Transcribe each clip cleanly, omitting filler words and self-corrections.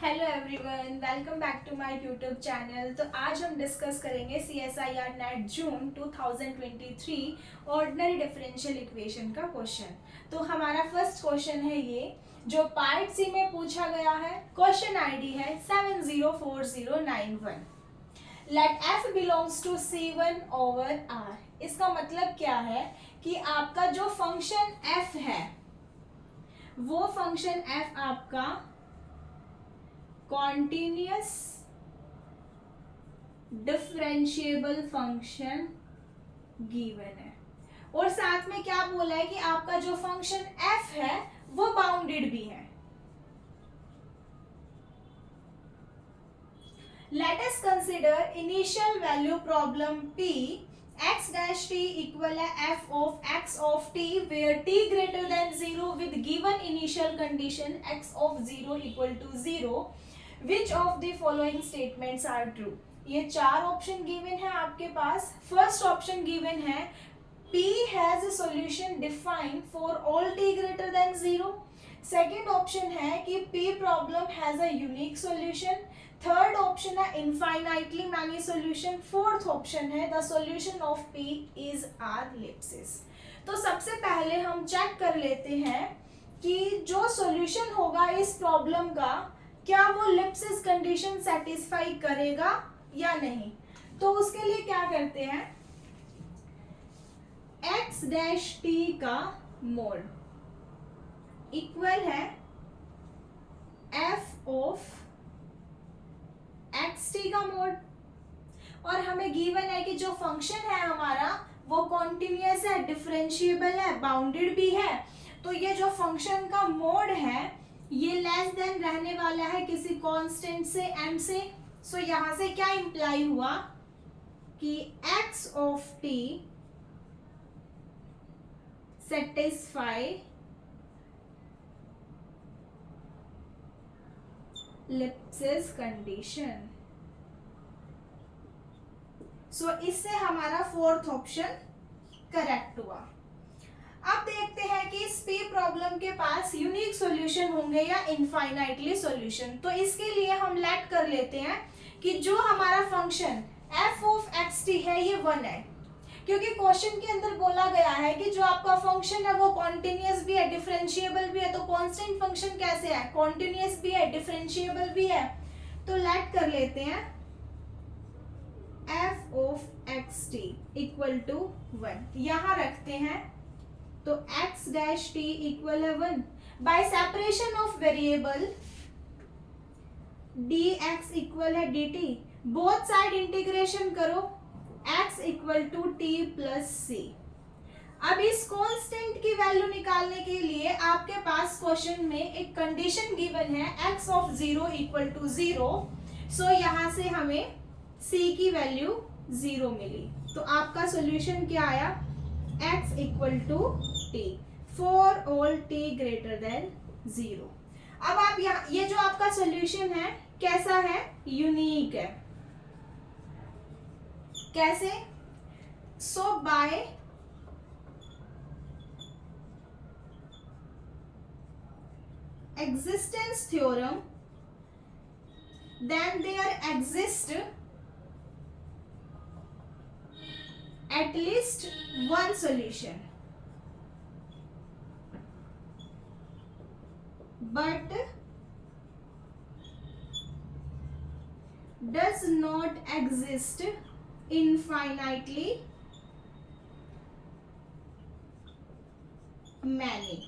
Hello everyone, welcome back to my YouTube channel. तो आज हम डिस्कस करेंगे CSIR NET June 2023 ordinary differential equation का क्वेश्चन। तो हमारा फर्स्ट क्वेश्चन है ये, जो पार्ट सी में पूछा गया है। क्वेश्चन आईडी है 704091। Let f belongs to C1 over R। इसका मतलब क्या है कि आपका जो फंक्शन f है वो फंक्शन f आपका कॉन्टिन्यूअस डिफरेंशिएबल फंक्शन गिवन है, और साथ में क्या बोला है कि आपका जो फंक्शन f है वो बाउंडेड भी है। Let us consider initial value problem p x dash t equal f of x of t where t greater than 0 with given initial condition x of 0 equal to 0. Which of the following statements are true? ये चार option given है आपके पास। First option given है P has a solution defined for all t greater than 0. Second option है कि P problem has a unique solution. Third option है infinitely many solution. Fourth option है the solution of P is R ellipsis. तो सबसे पहले हम check कर लेते हैं कि जो सॉल्यूशन होगा इस प्रॉब्लम का क्या वो लिप्सिस कंडीशन सेटिस्फाई करेगा या नहीं। तो उसके लिए क्या करते हैं, x डैश t का मोड इक्वल है f ऑफ xt का मोड, और हमें गिवन है कि जो फंक्शन है हमारा वो कॉन्टिन्यूअस है, डिफरेंशिएबल है, बाउंडेड भी है। तो ये जो फंक्शन का मोड है ये लेस देन रहने वाला है किसी कांस्टेंट से m से। सो यहां से क्या इंप्लाई हुआ कि x of t satisfy Lipschitz condition. So इससे हमारा फोर्थ ऑप्शन करेक्ट हुआ। अब देखते हैं कि इस P प्रॉब्लम के पास यूनिक सॉल्यूशन होंगे या इनफाइनाइटली सॉल्यूशन। तो इसके लिए हम लेट कर लेते हैं कि जो हमारा फंक्शन f ऑफ xt है ये 1 है, क्योंकि क्वेश्चन के अंदर बोला गया है कि जो आपका फंक्शन है वो कॉन्टिन्यूअस भी है, डिफरेंशिएबल भी है। तो कांस्टेंट फंक्शन कैसे है, कॉन्टिन्यूअस भी है, डिफरेंशिएबल भी है। तो लेट कर लेते हैं f of xt equal to 1 यहां रखते हैं। तो x डैश t इक्वल है 1 by separation of variable dx equal है dt। बोथ साइड इंटीग्रेशन करो, x equal to t plus c। अब इस कांस्टेंट की वैल्यू निकालने के लिए आपके पास क्वेश्चन में एक कंडीशन गिवन है x ऑफ 0 इक्वल टू 0। सो यहां से हमें c की वैल्यू 0 मिली। तो आपका सॉल्यूशन क्या आया, x equal to t for all t greater than 0। अब आप यहाँ ये जो आपका सॉल्यूशन है कैसा है, यूनिक है। कैसे, so by existence theorem then there exist at least one solution, but does not exist infinitely many.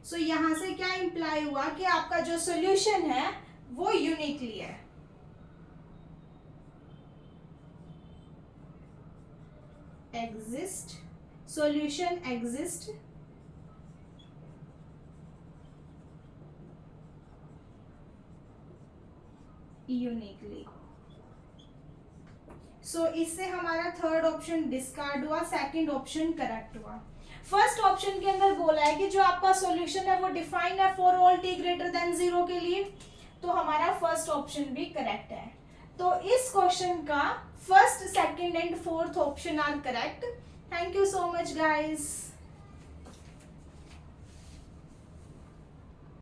So यहां से क्या इंप्लाई हुआ कि आपका जो सॉल्यूशन है वो यूनिकली है। exist solution exist uniquely। सो इससे हमारा थर्ड ऑप्शन डिस्कार्ड हुआ, सेकंड ऑप्शन करेक्ट हुआ। फर्स्ट ऑप्शन के अंदर बोला है कि जो आपका सॉल्यूशन है वो डिफाइंड है for all t greater than 0 के लिए। तो हमारा फर्स्ट ऑप्शन भी करेक्ट है। तो इस क्वेश्चन का first, second and fourth option are correct. Thank you so much guys.